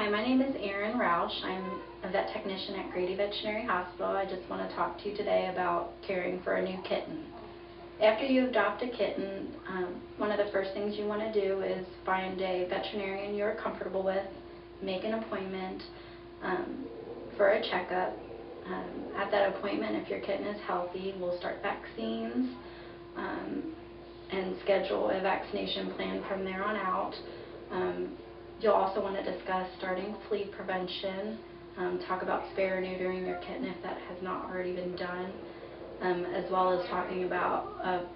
Hi, my name is Erin. I'm a vet technician at Grady Veterinary Hospital. I just want to talk to you today about caring for a new kitten. After you adopt a kitten, one of the first things you want to do is find a veterinarian you're comfortable with, make an appointment for a checkup. At that appointment, if your kitten is healthy, we'll start vaccines and schedule a vaccination plan from there on out. You'll also want to discuss starting flea prevention, talk about spay or neutering your kitten if that has not already been done, as well as talking about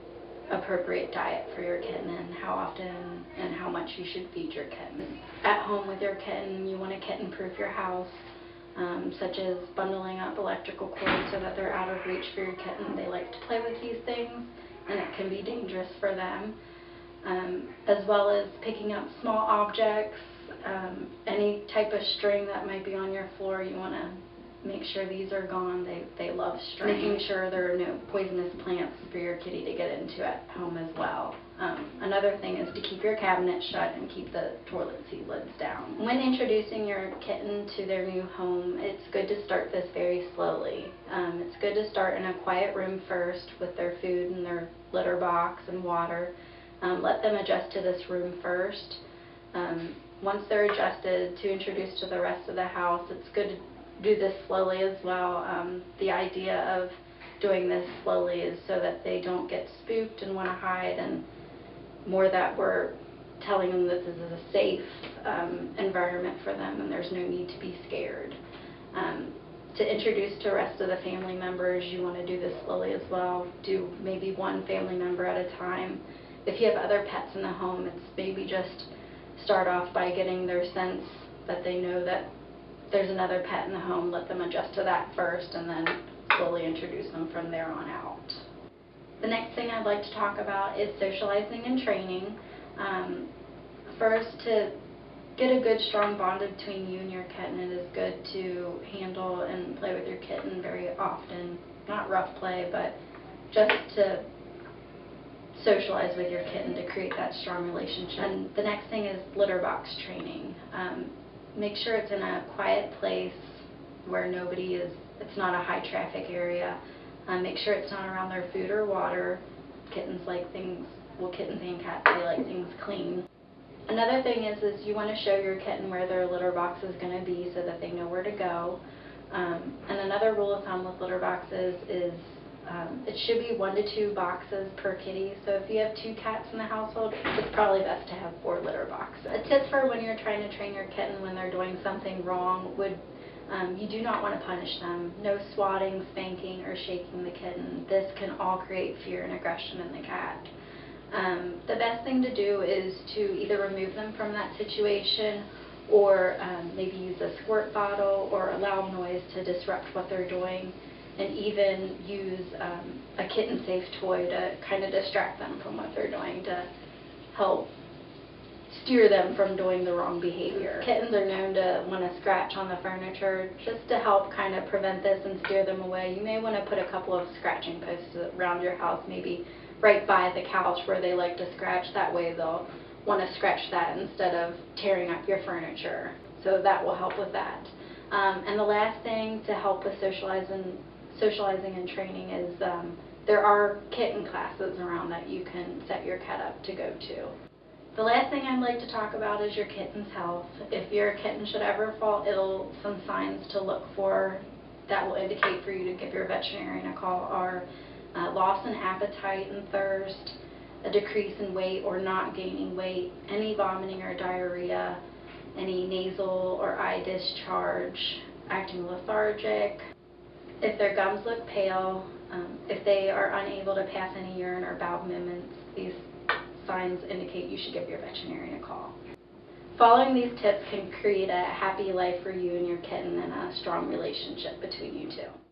appropriate diet for your kitten and how often and how much you should feed your kitten. At home with your kitten, you want to kitten-proof your house, such as bundling up electrical cords so that they're out of reach for your kitten. They like to play with these things, and it can be dangerous for them. As well as picking up small objects, any type of string that might be on your floor, you want to make sure these are gone. They love string. Making sure there are no poisonous plants for your kitty to get into at home as well. Another thing is to keep your cabinet shut and keep the toilet seat lids down. When introducing your kitten to their new home, it's good to start this very slowly. It's good to start in a quiet room first with their food and their litter box and water. Let them adjust to this room first. Once they're adjusted, to introduce to the rest of the house, it's good to do this slowly as well. The idea of doing this slowly is so that they don't get spooked and want to hide, and more that we're telling them that this is a safe environment for them and there's no need to be scared. To introduce to the rest of the family members, you want to do this slowly as well. Do maybe one family member at a time. If you have other pets in the home, it's maybe just start off by getting their sense that they know that there's another pet in the home. Let them adjust to that first and then slowly introduce them from there on out. The next thing I'd like to talk about is socializing and training. First, to get a good strong bond between you and your kitten, it is good to handle and play with your kitten very often. Not rough play, but just to socialize with your kitten to create that strong relationship. And the next thing is litter box training. Make sure it's in a quiet place where it's not a high traffic area. Make sure it's not around their food or water. Kittens like things, well, kittens and cats, they like things clean. Another thing is you want to show your kitten where their litter box is going to be so that they know where to go. And another rule of thumb with litter boxes is it should be 1 to 2 boxes per kitty. So if you have 2 cats in the household, it's probably best to have 4 litter boxes. A tip for when you're trying to train your kitten when they're doing something wrong would you do not want to punish them. No swatting, spanking, or shaking the kitten. This can all create fear and aggression in the cat. The best thing to do is to either remove them from that situation or maybe use a squirt bottle or a loud noise to disrupt what they're doing, and even use a kitten-safe toy to kind of distract them from what they're doing to help steer them from doing the wrong behavior. Kittens are known to want to scratch on the furniture. Just to help kind of prevent this and steer them away, you may want to put a couple of scratching posts around your house, maybe right by the couch where they like to scratch. That way they'll want to scratch that instead of tearing up your furniture. So that will help with that. And the last thing to help with socializing and training is there are kitten classes around that you can set your cat up to go to. The last thing I'd like to talk about is your kitten's health. If your kitten should ever fall ill, some signs to look for that will indicate for you to give your veterinarian a call are loss in appetite and thirst, a decrease in weight or not gaining weight, any vomiting or diarrhea, any nasal or eye discharge, acting lethargic. If their gums look pale, if they are unable to pass any urine or bowel movements, these signs indicate you should give your veterinarian a call. Following these tips can create a happy life for you and your kitten and a strong relationship between you two.